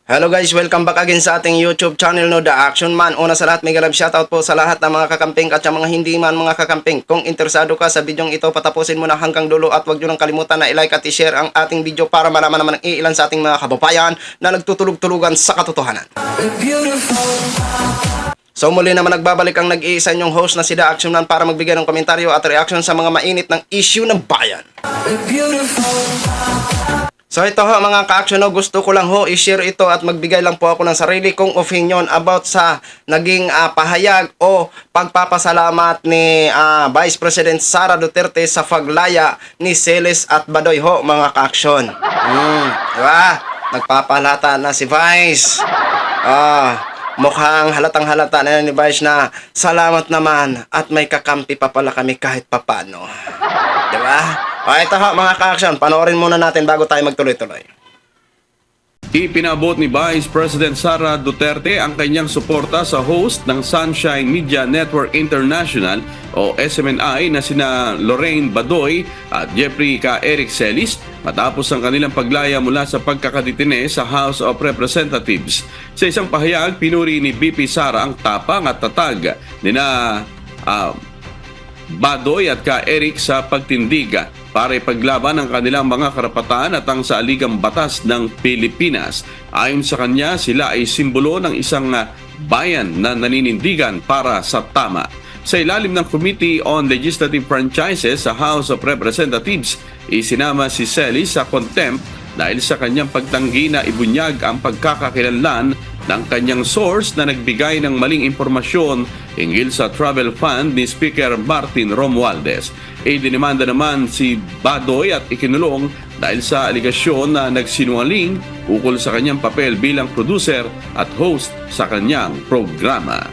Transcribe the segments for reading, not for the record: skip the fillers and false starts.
Hello guys, welcome back again sa ating YouTube channel no, The Action Man. Una sa lahat, mega love shoutout po sa lahat ng mga kakamping at sa mga hindi man mga kakamping. Kung interesado ka sa bidyong ito, patapusin mo na hanggang dulo at wag nyo nang kalimutan na i-like at i-share ang ating video para malaman naman ng ilan sa ating mga kababayan na nagtutulog-tulugan sa katotohanan. So muli naman nagbabalik ang nag-iisa nyong host na si The Action Man para magbigay ng komentaryo at reaction sa mga mainit ng issue ng bayan. So ito ho mga ka-action, gusto ko lang ho i-share ito at magbigay lang po ako ng sarili kong opinion about sa naging pahayag o pagpapasalamat ni Vice President Sara Duterte sa paglaya ni Celes at Badoy ho mga ka-action. Diba? Nagpapalata na si Vice. Mukhang halatang halata na ni Vice na salamat naman at may kakampi pa pala kami kahit papano. Diba? Ito ho mga ka-action, panoorin muna natin bago tayo magtuloy-tuloy. Ipinabot ni Vice President Sara Duterte ang kanyang suporta sa host ng Sunshine Media Network International o SMNI na sina Lorraine Badoy at Jeffrey K. Eric Celis matapos ang kanilang paglaya mula sa pagkakadetine sa House of Representatives. Sa isang pahayag, pinuri ni BP Sara ang tapang at tatag ni Badoy at K. Eric sa pagtindig para ipaglaban ang kanilang mga karapatan at ang saaligang batas ng Pilipinas. Ayon sa kanya, sila ay simbolo ng isang bayan na naninindigan para sa tama. Sa ilalim ng Committee on Legislative Franchises sa House of Representatives, isinama si Celis sa contempt dahil sa kanyang pagtanggi na ibunyag ang pagkakakilanlan ng kanyang source na nagbigay ng maling impormasyon hinggil sa travel fund ni Speaker Martin Romualdez. Idinimanda naman si Badoy at ikinulong dahil sa aligasyon na nagsinungaling ukol sa kanyang papel bilang producer at host sa kanyang programa.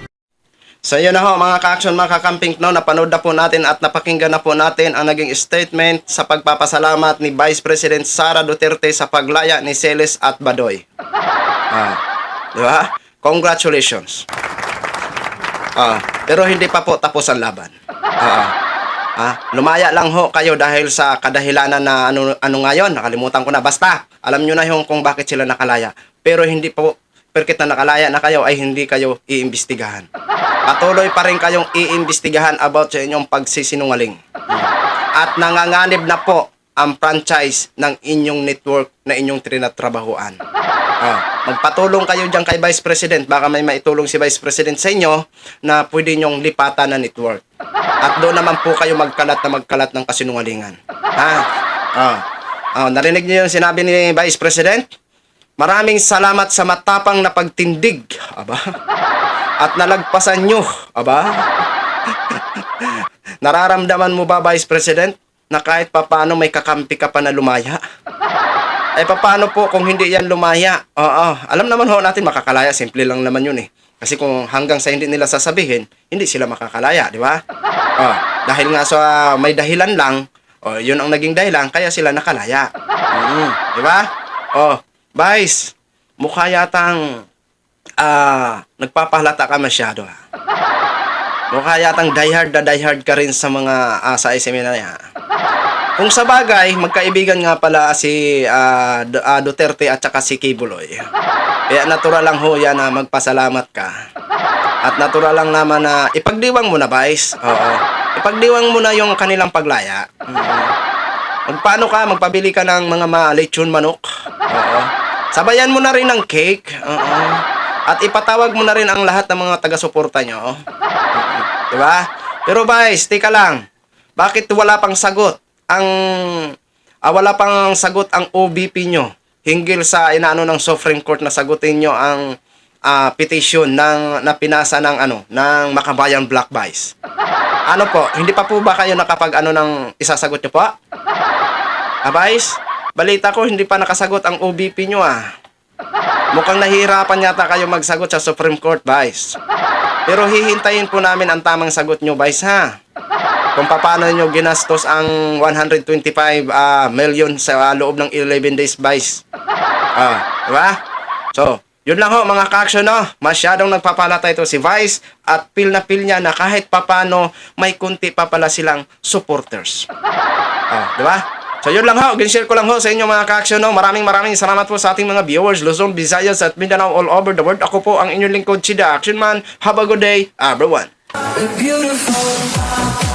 So yun na ho mga ka-action, mga kakamping, napanood na po natin at napakinggan na po natin ang naging statement sa pagpapasalamat ni Vice President Sara Duterte sa paglaya ni Celes at Badoy. Diba? Congratulations. Pero hindi pa po tapos ang laban. Lumaya lang ho kayo dahil sa kadahilanan na ano ngayon, nakalimutan ko na. Basta, alam nyo na yung kung bakit sila nakalaya. Pero hindi po, perkit na nakalaya na kayo ay hindi kayo iimbestigahan. Patuloy pa rin kayong iimbestigahan about sa inyong pagsisinungaling. At nanganganib na po ang franchise ng inyong network na inyong trinatrabahuan. Magpatulong kayo dyan kay Vice President. Baka may maitulong si Vice President sa inyo na pwede nyong lipatan na network. At doon naman po kayo magkalat ng kasinungalingan. Narinig niyo yung sinabi ni Vice President? Maraming salamat sa matapang na pagtindig. At nalagpasan nyo. Nararamdaman mo ba, Vice President, na kahit papano may kakampi ka pa na lumaya? Paano po kung hindi yan lumaya? Alam naman ho natin makakalaya. Simple lang naman yun eh. Kasi kung hanggang sa hindi nila sasabihin, hindi sila makakalaya, di ba? Dahil nga sa may dahilan lang, yun ang naging dahilan, kaya sila nakalaya. Di ba? Vice, mukha yatang nagpapahalata ka masyado. Mukha yatang diehard ka rin sa mga sa SMNI. Kung sa bagay, magkaibigan nga pala si Duterte at saka si Kibuloy. Kaya natural lang ho yan na magpasalamat ka. At natural lang naman na ipagdiwang mo na, Vice. Ipagdiwang mo na yung kanilang paglaya. Magpaano ka? Magpabili ka ng mga lechon manok. Sabayan mo na rin ng cake. At ipatawag mo na rin ang lahat ng mga taga-suporta nyo. Diba? Pero Vice, tika lang. Bakit wala pang sagot ang OBP nyo hinggil sa inaano ng Supreme Court na sagutin nyo ang petition na pinasa ng Makabayan Black Vice? Ano po? Hindi pa po ba kayo nakapag ng isasagot nyo po? Vice? Balita ko hindi pa nakasagot ang OBP nyo Mukhang nahihirapan yata kayo magsagot sa Supreme Court, Vice. Pero hihintayin po namin ang tamang sagot nyo, Vice, kung paano nyo ginastos ang 125 million sa loob ng 11 days, Vice. Diba? So, yun lang ho mga ka-action, Masyadong nagpapalata ito si Vice at feel na feel niya na kahit papano may kunti pa pala silang supporters. Diba? So yun lang ho, ginshare ko lang ho sa inyo mga ka-action. Maraming salamat po sa ating mga viewers, Luzon, Visayas at Mindanao all over the world. Ako po ang inyong lingkod, si The Action Man. Have a good day, everyone. Beautiful.